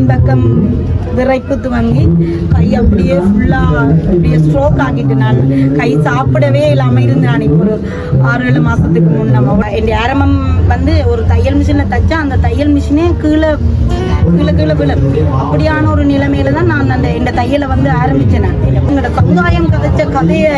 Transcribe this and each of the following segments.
பின்பக்கம் விரைப்பு துவங்கி கை அப்படியே ஃபுல்லாக அப்படியே ஸ்ட்ரோக் ஆகிட்டு நான் கை சாப்பிடவே இல்லாமல் இருந்து நான் இப்போ ஒரு 6-7 மாதத்துக்கு முன்னே என் ஆரம்பம் வந்து ஒரு தையல் மிஷினில் தைச்சா அந்த தையல் மிஷினே கீழே விழும். அப்படியான ஒரு நிலைமையில தான் நான் இந்த தையலை வந்து ஆரம்பிச்சேன். எங்களோட சமுதாயம் கதைச்ச கதையை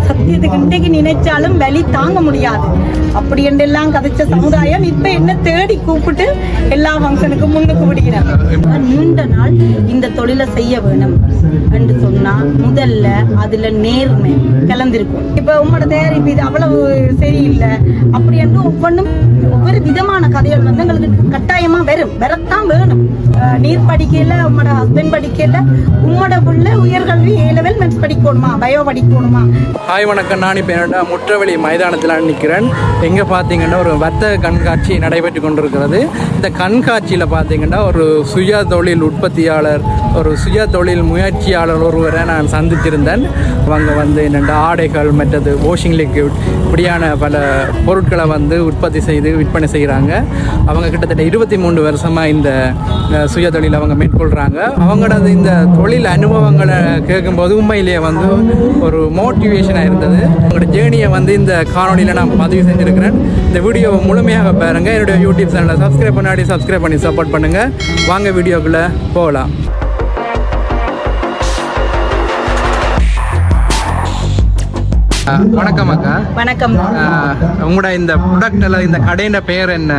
சத்தியத்துக்கு இன்றைக்கு நினைச்சாலும் வலி தாங்க முடியாது. அப்படி என்றெல்லாம் கதைச்ச சமுதாயம் இப்ப என்ன தேடி கூப்பிட்டு எல்லா ஃபங்க்ஷனுக்கும் முன்னுக்கு விடுகிறாங்க. நீண்ட நாள் இந்த தொழிலை செய்ய வேணும் என்று சொன்னா முதல்ல அதுல நேர்மை கலந்திருக்கும். இப்ப உங்களோட தயாரிப்பு இது அவ்வளவு சரியில்லை அப்படி என்று ஒவ்வொரு விதமான கதைகள் வந்து எங்களுக்கு கட்டாயமா வரத்தான் வேணும். நீர் படிக்கல, உங்களோட ஹஸ்பண்ட் படிக்கல, உங்களோட புள்ள உயர்கல்வி A-level மேத்ஸ் படிக்கணுமா, பயோ படிக்கணுமா. ஹாய் வணக்கம். நான் இப்போ என்னோட முற்றவெளி மைதானத்தில் நிற்கிறேன். எங்கே பார்த்தீங்கன்னா ஒரு வர்த்தக கண்காட்சி நடைபெற்று கொண்டிருக்கிறது. இந்த கண்காட்சியில் பார்த்தீங்கன்னா ஒரு சுய தொழில் உற்பத்தியாளர், ஒரு சுய தொழில் முயற்சியாளர் ஒருவரை நான் சந்தித்திருந்தேன். அவங்க வந்து என்னென்ன ஆடைகள், மற்றது வாஷிங் லிக்விட், இப்படியான பல பொருட்களை வந்து உற்பத்தி செய்து விற்பனை செய்கிறாங்க. அவங்க கிட்டத்தட்ட 23 வருஷமாக இந்த சுய தொழில் அவங்க மேற்கொள்கிறாங்க. அவங்களோட இந்த தொழில் அனுபவங்களை கேட்கும்போது உண்மையிலேயே வந்து ஒரு மோட்டிவேஷனாக இருந்தது. உங்களோட ஜேர்னியை வந்து இந்த காணொலியில் நான் பதிவு செஞ்சுருக்கிறேன். இந்த வீடியோவை முழுமையாக பாருங்கள். என்னுடைய யூடியூப் சேனலை சப்ஸ்கிரைப் பண்ணி சப்போர்ட் பண்ணுங்கள். வாங்க வீடியோக்குள்ளே போகலாம். வணக்கம் அக்கா. வணக்கம். உங்களோட இந்த ப்ராடக்ட் எல்லாம் இந்த கடையோட பேர் என்ன?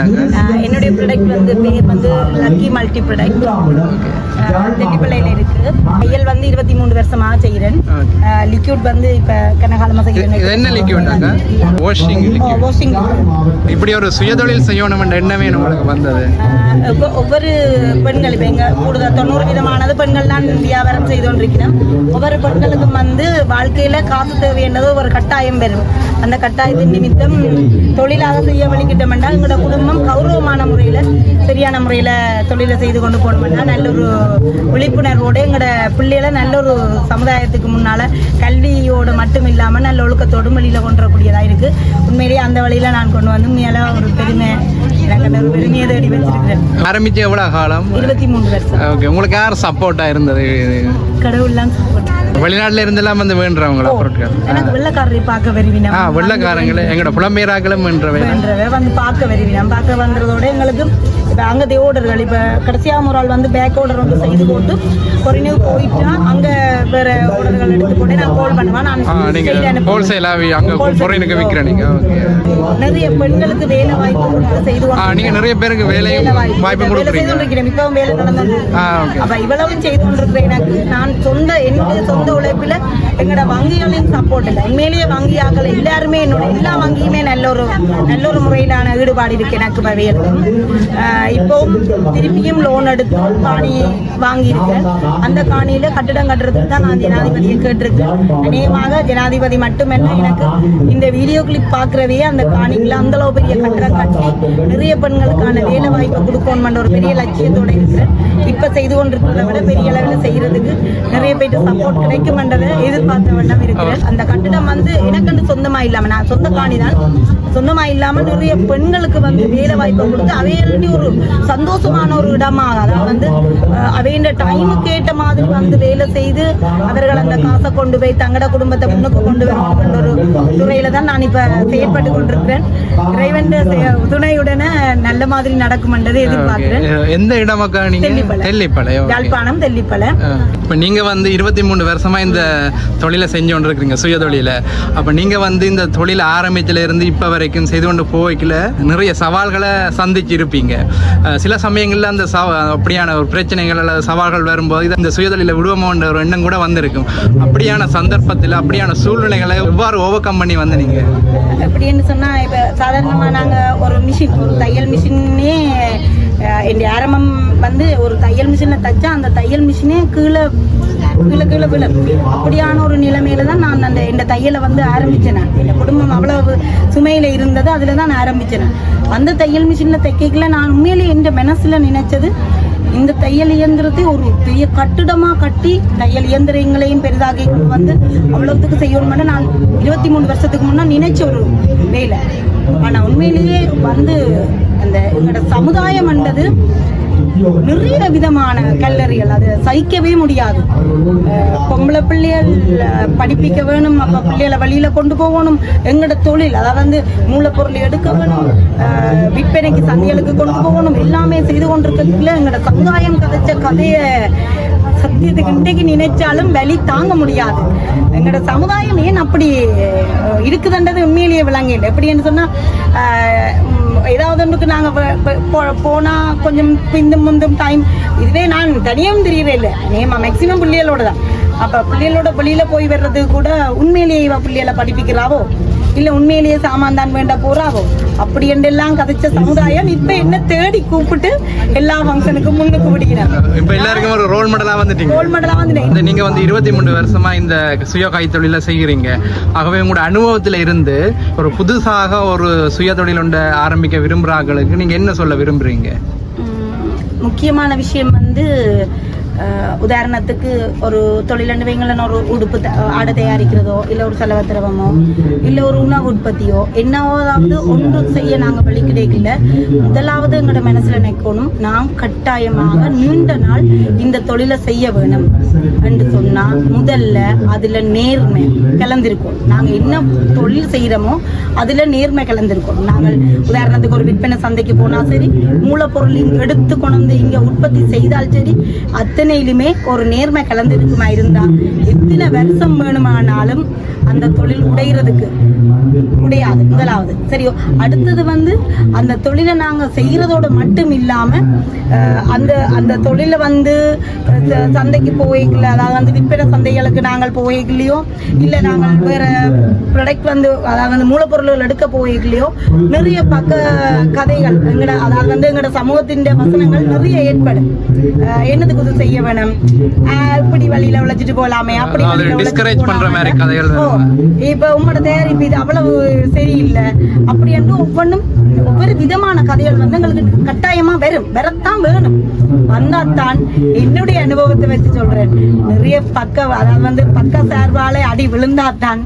என்னுடைய ப்ராடக்ட் வந்து பேர் வந்து லக்கி மல்டி ப்ராடக்ட். தெட்டிப்பள்ளையில் இருக்கு. தையல் வந்து 23 வருஷமாக செய்கிறேன். லிக்விட் வந்து இப்போ கனகாலமாக செய்கிறேன். இது என்ன லிக்விட் அக்கா? Washing liquid. இப்படி ஒரு சுயதொழில் செய்யணும்ன்ற எண்ணமே உங்களுக்கு வந்தது? ஒவ்வொரு பெண்கள் இப்போ எங்கள் கூடுதல் 90 விதமானது பெண்கள் தான் வியாபாரம் செய்து கொண்டிருக்கிறோம். ஒவ்வொரு பெண்களுக்கும் வந்து வாழ்க்கையில் காசு தேவைன்றது ஒரு கட்டாயம் வரும். அந்த கட்டாயத்தின் நிமித்தம் தொழிலாக செய்ய வழிகிட்டோம் என்றால் எங்களோட குடும்பம் கௌரவமான முறையில் சரியான முறையில் தொழிலை செய்து கொண்டு போகணும்னா நல்ல ஒரு விழிப்புணர்வோடு எங்களோட பிள்ளைகளை நல்ல ஒரு சமுதாயத்துக்கு முன்னால் கல்வியோடு மட்டும் இல்லாமல் நல்ல ஒழுக்கத்தோடும் வெளியில் கொண்டு வரக்கூடியதாக இருக்குது. உண்மையிலேயே அந்த வழியில் நான் கொண்டு வந்து உண்மையால ஒரு பெருமையை தேடி வச்சிருக்கிறேன். ஆரம்பிச்சு எவ்வளோ காலம்? 23 வருஷம். ஓகே. உங்களுக்கு யார் சப்போர்ட்டாக இருந்தது? கடவுள்லாம் சப்போர்ட். வெளிநாட்டில் இருந்தெல்லாம் வந்து வேண்டுறவங்களா பொருட்கள்? எனக்கு வெள்ளக்காரரை பார்க்க வருவினா. வெள்ளக்காரங்களே எங்களோட புலம்பெயராக்களும் வேண்டவே வந்து பார்க்க வருவினா. பார்க்க வந்ததோட எங்களுக்கு இப்போ அங்கே ஓர்டர்கள் இப்போ கடைசியாக ஒரு ஆள் வந்து பேக் ஆர்டர் வந்து செய்து போட்டு கொரினியூ போயிட்டா அங்கே வேற ஓர்டர்கள் எடுத்து போட்டு நான் கால் பண்ணுவேன். நான் ஹோல்சேலாக அங்கே பொருளுக்கு விற்கிறேன். நீங்கள் நிறைய பெண்களுக்கு வேலை வாய்ப்பு கொடுத்து செய்து நீங்கள் நிறைய பேருக்கு வேலை வாய்ப்பு கொடுக்குறீங்க. இப்பவும் வேலை நடந்தது. அப்போ இவ்வளவும் செய்து கொண்டிருக்கிறேன். எனக்கு நான் என்னுடைய சொந்த உழைப்பில் எங்களோட வங்கிகளின் சப்போர்ட் இல்லை. உண்மையிலேயே வங்கியாக்கள் எல்லாருமே என்னோட எல்லா வங்கியுமே நல்ல ஒரு முறையிலான ஈடுபாடு இருக்கு எனக்கு. பவையலும் இப்போ திருப்பியும் லோன் எடுத்து காணி வாங்கியிருக்கேன். அந்த காணியில் கட்டிடம் கட்டுறதுக்கு தான் நான் ஜனாதிபதியை கேட்டிருக்கேன். அநேகமாக ஜனாதிபதி மட்டுமல்ல, எனக்கு இந்த வீடியோ கிளிப் பார்க்குறவே அந்த காணியில் அந்தளவு பெரிய கட்டிடம் கட்டி நிறைய பெண்களுக்கான வேலை வாய்ப்பை கொடுக்கணும்ன்ற ஒரு பெரிய லட்சியத்தோடு இருக்கிறேன். இப்போ செய்து கொண்டிருக்கிறத விட பெரிய அளவில் செய்கிறதுக்கு நிறைய பேருக்கு சப்போர்ட் கிடைக்கும்ன்றதை எதிர்பார்த்த வண்ணம் இருக்கிறேன். அந்த கட்டிடம் வந்து எனக்கு சொந்தமாக இல்லாமல், நான் சொந்த காணி தான், சொந்தமாக இல்லாமல் நிறைய பெண்களுக்கு வந்து வேலை வாய்ப்பை கொடுத்து அவையிலிருந்து ஒரு சந்தோஷமான ஒரு இடமாக, அதாவது வந்து அவையின் டைமுக்கு ஏற்ற மாதிரி வந்து வேலை செய்து அவர்கள் அந்த காசை கொண்டு போய் தங்களோட குடும்பத்தை முன்னுக்கு கொண்டு வரணும் ஒரு துறையில தான் நான் இப்ப செயற்பட்டு கொண்டிருக்கிறேன். இறைவன் துணையுடனே நல்ல மாதிரி நடக்கும் என்றதை எதிர்பார்க்கிறேன். எந்த இடமாக்கா நீங்க? யாழ்ப்பாணம் தெல்லிப்பளை. இப்ப நீங்க வந்து 23 வருஷமா இந்த தொழிலை செஞ்சு கொண்டு இருக்கிறீங்க, சுய தொழில. அப்ப நீங்க வந்து இந்த தொழில் ஆரம்பிச்சல இருந்து இப்ப வரைக்கும் செய்து கொண்டு போய்க்கல நிறைய சவால்களை சந்திச்சு இருப்பீங்க. சில சமயங்கள்ல அந்த அப்படியான ஒரு பிரச்சனைகள் அல்லது சவால்கள் வரும்போது இந்த சுயதொழில விடுவோமோன்ற ஒரு எண்ணம் கூட வந்திருக்கும். அப்படியான சந்தர்ப்பத்தில் அப்படியான சூழ்நிலைகளை எவ்வாறு ஓவர் கம் பண்ணி வந்து நீங்க? எப்படின்னு சொன்னா இப்ப சாதாரணமா நாங்க ஒரு தையல் மிஷினே என் ஆரம்பம் வந்து ஒரு தையல் மிஷினில் தைச்சா அந்த தையல் மிஷினே கீழே விழும். அப்படியான ஒரு நிலைமையில தான் நான் இந்த தையலை வந்து ஆரம்பித்தேன். என் குடும்பம் அவ்வளவு சுமையில் இருந்தது, அதில் தான் நான் ஆரம்பித்தேன். அந்த தையல் மிஷினில் தைக்கல நான் உண்மையிலேயே என் மனசில் நினைச்சது இந்த தையல் இயந்திரத்தை ஒரு பெரிய கட்டிடமாக கட்டி தையல் இயந்திரங்களையும் பெரிதாகி கொண்டு வந்து அவ்வளவுத்துக்கு செய்யணும்னு நான் 23 வருஷத்துக்கு முன்னே நினைச்ச ஒரு வேலை. ஆனால் உண்மையிலேயே வந்து அந்த எங்களோட சமுதாயம் என்றது நிறைய விதமான கல்லறிகள், அது சகிக்கவே முடியாது. பொம்பளை பிள்ளைகள் படிப்பிக்க வேணும், அப்ப பிள்ளைகளை வழியில கொண்டு போகணும். எங்களோட தொழில் அதாவது மூலப்பொருள் எடுக்க வேணும், விற்பனைக்கு சந்தைகளுக்கு கொண்டு போகணும், எல்லாமே செய்து கொண்டிருக்கிறதுல எங்களோட சமுதாயம் கதைச்ச கதைய சத்தியத்துக்கு இன்றைக்கு நினைச்சாலும் வலி தாங்க முடியாது. எங்களோட சமுதாயம் ஏன் அப்படி இருக்குதுன்றது உண்மையிலேயே விளங்கல. எப்படின்னு சொன்னா ஏதாவது ஒன்றுக்கு நாங்கள் போனா கொஞ்சம் பிந்தும் முந்தும் டைம், இதுவே நான் தனியாகவும் தெரியவே இல்லை, மேக்சிமம் பிள்ளைகளோட தான். அப்போ பிள்ளைகளோட வெளியில போய் வர்றது கூட உண்மையிலேயே இவ பிள்ளைகளை படிப்பிக்கிறாவோ இல்லை உண்மையிலேயே சாமான் தான் வேண்ட போறாவோ அப்படி என்றெல்லாம் கதைச்ச சமுதாயம் இப்ப என்ன தேடி கூப்பிட்டு எல்லா ஃபங்க்ஷனுக்கும் முன்னுக்கு விடுகிறார். இப்ப எல்லாருக்கும் ஒரு ரோல் மாடலா வந்துட்டீங்க. ரோல் மாடலா வந்துட்டேன். நீங்க வந்து 23 வருஷமா இந்த சுய கைத்தொழில செய்கிறீங்க. ஆகவே உங்களோட அனுபவத்துல இருந்து ஒரு புதுசாக ஒரு சுய தொழில் ஒன்றை ஆரம்பிக்க விரும்புறாங்களுக்கு நீங்க என்ன சொல்ல விரும்புறீங்க? முக்கியமான விஷயம் வந்து உதாரணத்துக்கு ஒரு தொழிலண்டு வைங்களன், ஒரு உடுப்பு ஆடை தயாரிக்கிறதோ இல்லை ஒரு செலவு திரவமோ இல்லை ஒரு உணவு உற்பத்தியோ என்னவாவது ஒன்று செய்ய நாங்கள் வழி கிடைக்கல. முதலாவது எங்களோட மனசில் நினைக்கணும், நாம் கட்டாயமாக நீண்ட நாள் இந்த தொழிலை செய்ய வேணும் என்று சொன்னால் முதல்ல அதில் நேர்மை கலந்திருக்கோம். நாங்கள் என்ன தொழில் செய்கிறோமோ அதில் நேர்மை கலந்திருக்கோம். நாங்கள் உதாரணத்துக்கு ஒரு விற்பனை சந்தைக்கு போனால் சரி, மூலப்பொருள் எடுத்து கொண்டு இங்கே உற்பத்தி செய்தால் சரி, அத்தனையிலுமே ஒரு நேர்மை கலந்திருக்குமா இருந்தா எத்தனை வருஷம் வேணுமானாலும் அந்த தொழில் உடைகிறதுக்கு முடியாது. முதலாவது சரியோ. அடுத்தது வந்து அந்த தொழிலை நாங்கள் செய்கிறதோடு மட்டும் இல்லாமல் அந்த அந்த தொழிலை வந்து சந்தைக்கு போய்க்கல, அதாவது வந்து விற்பனை சந்தைகளுக்கு நாங்கள் போய்க்கலையோ இல்லை நாங்கள் வேற ப்ராடக்ட் வந்து அதாவது வந்து மூலப்பொருள்கள் எடுக்க போய்க்கலையோ நிறைய பக்க கதைகள் எங்கட அதாவது வந்து எங்களோட சமூகத்தின் வசனங்கள் நிறைய ஏற்படும். என்னதுக்கு இது செய்ய வேணும், இப்படி வழியில விளைச்சிட்டு போகலாமே, அப்படி இப்ப உங்களோட தயாரிப்பு இது அவ்வளவு சரியில்லை அப்படி என்று ஒவ்வொரு விதமான கதைகள் வந்து எங்களுக்கு கட்டாயமா வரத்தான் வேணும். வந்தாத்தான் என்னுடைய அனுபவத்தை வச்சு சொல்றேன், நிறைய அதாவது வந்து பக்க சார்பாலே அடி விழுந்தாத்தான்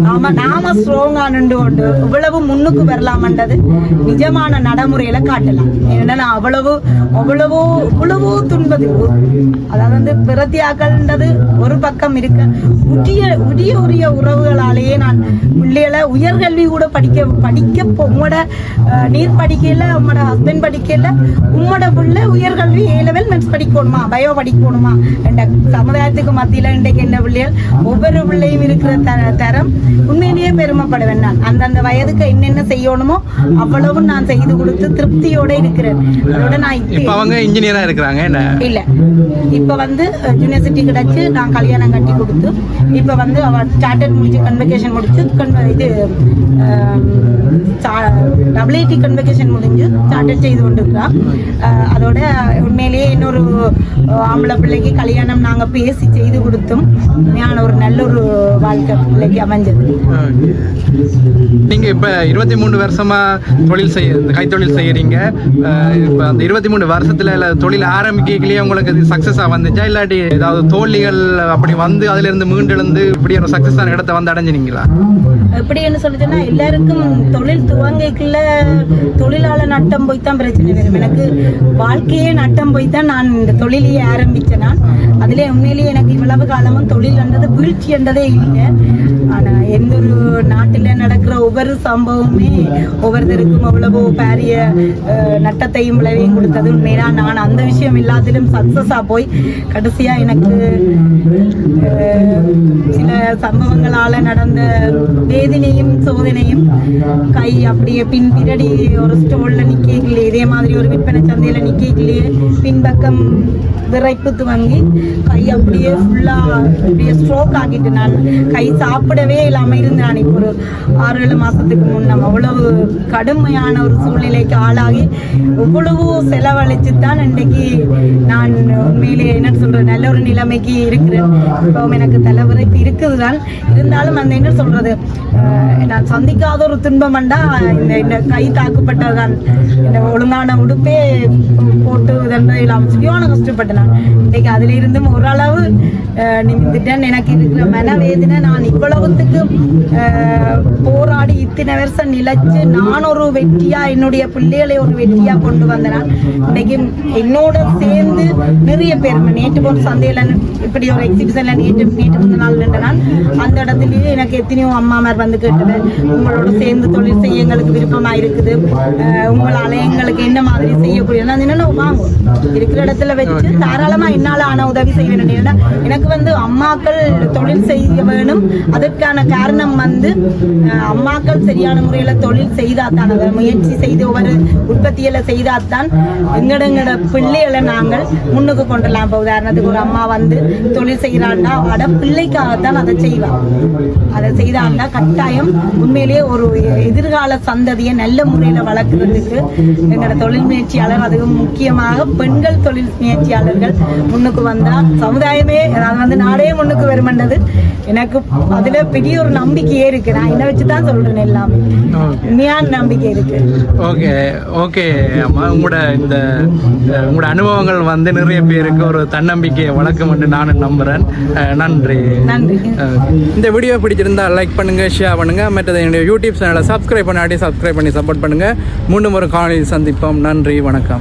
நாம ஸ்ட்ராங்கா நின்று கொண்டு இவ்வளவு முன்னுக்கு வரலாம்ன்றது நிஜமான நடைமுறையில காட்டலாம். ஏன்னா அவ்வளவோ துன்பதுக்கு அதாவது வந்து பிரத்தியாக்கள்ன்றது ஒரு பக்கம் இருக்க உரிய உறவுகளாலேயே நான் பிள்ளைகளை உயர்கல்வி கூட படிக்க உங்களோட நீர் படிக்கல, உங்களோட ஹஸ்பண்ட் படிக்கல, உங்களோட பிள்ளை உயர்கல்வி A level மேத்ஸ் படிக்கணுமா பயோ படிக்கணுமா என்ற சமுதாயத்துக்கு மத்தியில இன்றைக்கு என்ன பிள்ளைகள் ஒவ்வொரு பிள்ளையும் இருக்கிற தரம் உண்மையிலேயே பெருமைப்படுவேன். நான் அந்தந்த வயதுக்கு என்னென்ன செய்யணுமோ அவ்வளவும் நான் செய்து கொடுத்து திருப்தியோட இருக்கிறேன். அதோட நான் அவங்க இன்ஜினியரா இருக்கிறாங்க இல்ல, இப்ப வந்து யூனிவர்சிட்டி கிடைச்சு நான் கல்யாணம் கட்டி கொடுத்து இப்ப வந்து அவ சார்ட்டர்ட் முடிச்சு கன்வெகேஷன் முடிச்சு இது WIT கன்வெகேஷன் முடிஞ்சு சார்ட்டர்ட் செய்து கொண்டிருக்கிறான். அதோட உண்மையிலேயே இன்னொரு ஆம்பளை பிள்ளைக்கு கல்யாணம் நாங்க பேசி செய்து கொடுத்தோம். ஒரு நல்ல ஒரு வாழ்க்கை பிள்ளைக்கு அமைஞ்சது. நீங்க இப்ப 23 வருஷமா கைத்தொழில் செய்யறீங்க. இப்ப அந்த 23 வருஷத்துல தொழில் ஆரம்பிக்கலையே உங்களுக்கு சக்சஸா வந்துச்சா, இல்லாட்டி ஏதாவது தோல்விகள் அப்படி வந்து அதுல இருந்து மீண்டெழுந்து இப்படி ஒரு சக்சஸான இடத்தை வந்து அடைஞ்சினீங்களா? எப்படின்னு சொல்லிச்சுன்னா எல்லாருக்கும் தொழில் துவங்கிக்குள்ள தொழிலாளர் நட்டம் போய்தான் பிரச்சனை வரும். எனக்கு வாழ்க்கையே நட்டம் போய்தான் நான் இந்த தொழிலையே ஆரம்பிச்சேன். நான் அதுல உண்மையிலேயே எனக்கு இவ்வளவு காலமும் தொழில் என்றது வீழ்ச்சி என்றதே இல்லை. ஆனா எந்த ஒரு நாட்டில நடக்கிற ஒவ்வொரு சம்பவமே ஒவ்வொருத்தருக்கும் அவ்வளவோ பெரிய நட்டத்தையும் விளைவையும் கொடுத்தது உண்மைதான். நான் அந்த விஷயம் எல்லாத்திலும் சக்சஸா போய் கடைசியா எனக்கு சில சம்பவங்களால நடந்த வேதனையும் சோதனையும் கை அப்படியே பின்பிரடி ஒரு ஸ்டோல்ல நிக்கலையே, இதே மாதிரி ஒரு விற்பனை சந்தையில நிக்கலையே பின்பக்கம் விரைப்பு துவங்கி கை அப்படியே ஃபுல்லா அப்படியே ஸ்ட்ரோக் ஆகிட்டு நான் கை சாப்பிடவே இல்லாம இருந்தேன். இப்போ ஒரு 6-7 மாசத்துக்கு முன்னம் அவ்வளவு கடுமையான ஒரு சூழ்நிலைக்கு ஆளாகி இவ்வளவு செலவழிச்சு தான் இன்றைக்கு நான் உண்மையிலே என்ன சொல்றேன் நல்ல ஒரு நிலைமைக்கு இருக்கிறேன். இப்பவும் எனக்கு தலைவரைப்பு இருக்குதுதான், இருந்தாலும் அந்த என்ன சொல்றது நான் சந்திக்காத ஒரு துன்பம் வேண்டா இந்த கை தாக்கப்பட்டதுதான். இந்த ஒழுங்கான உடுப்பே போட்டு இதெல்லாம் இல்லாம சரியான கஷ்டப்பட்டேன். நான் இன்னைக்கு அதுல இருந்து கொஞ்சம் ஓரளவு நிமிந்துட்டேன். எனக்கு இருக்கிற மனவேதனை, நான் இவ்வளவுத்துக்கு போராடி இத்தனை வருஷம் நிலைச்சு நான் ஒரு வெற்றியா என்னுடைய பிள்ளைகளை ஒரு வெற்றியா கொண்டு வந்தேன். இன்னைக்கு என்னோட சேர்ந்து நிறைய பேர் நேற்று ஒரு சந்தையில இப்படி ஒரு எக்ஸிபிஷன்ல நேற்று முந்தின நாள் நின்றனால் அந்த இடத்துலயே எனக்கு எத்தனையோ அம்மாமார் வந்து கேட்டது, உங்களோட சேர்ந்து தொழில் செய்ய எங்களுக்கு விருப்பமா இருக்குது, உங்களால எங்களுக்கு என்ன மாதிரி செய்யக்கூடிய வாங்கும் இருக்கிற இடத்துல வச்சு தாராளமா என்னால ஆன உதவி செய்ய வேண்டிய. எனக்கு வந்து அம்மாக்கள் தொழில் செய்ய வேணும், அதற்கான காரணம் வந்து அம்மாக்கள் சரியான முறையில தொழில் செய்தாத்தான், அதை முயற்சி செய்து ஒவ்வொரு உற்பத்தியில செய்தாத்தான் எங்கட பிள்ளைகளை நாங்கள் முன்னுக்கு கொண்டுலாம். இப்போ உதாரணத்துக்கு ஒரு அம்மா வந்து தொழில் செய்யறான்னா அவட பிள்ளைக்காகத்தான் அதை செய்வான். அதை செய்தான்னா கட்டாயம் உண்மையிலேயே ஒரு எதிர்கால சந்ததியை நல்ல முறையில வளர்க்கறதுக்கு எங்களோட தொழில் முயற்சியாளர், அதுவும் முக்கியமாக பெண்கள் தொழில் முயற்சியாளர்கள் முன்னுக்கு வந்தா சமுதாயமே, அதாவது வந்து நாடே முன்னுக்கு வருமென்றது எனக்கு அதுல பெரிய ஒரு நம்பிக்கையே இருக்கு. நான் என்ன வச்சுதான் சொல்றேன், எல்லாமே உண்மையான நம்பிக்கை இருக்கு. ஓகே ஓகே அம்மா, உங்களோட அனுபவங்கள் வந்து நிறைய பேருக்கு ஒரு தன்னம்பிக்கையை வளர்க்கும் என்று நானும் நம்புறேன். நன்றி. நன்றி. இந்த வீடியோ பிடிச்சிருந்தா லைக் பண்ணுங்க, ஷேர் பண்ணுங்க, மற்றது என்னுடைய யூடியூப் சேனலை சப்ஸ்கிரைப் பண்ணி சப்போர்ட் பண்ணுங்க. மீண்டும் ஒரு காணொலியில் சந்திப்போம். நன்றி, வணக்கம்.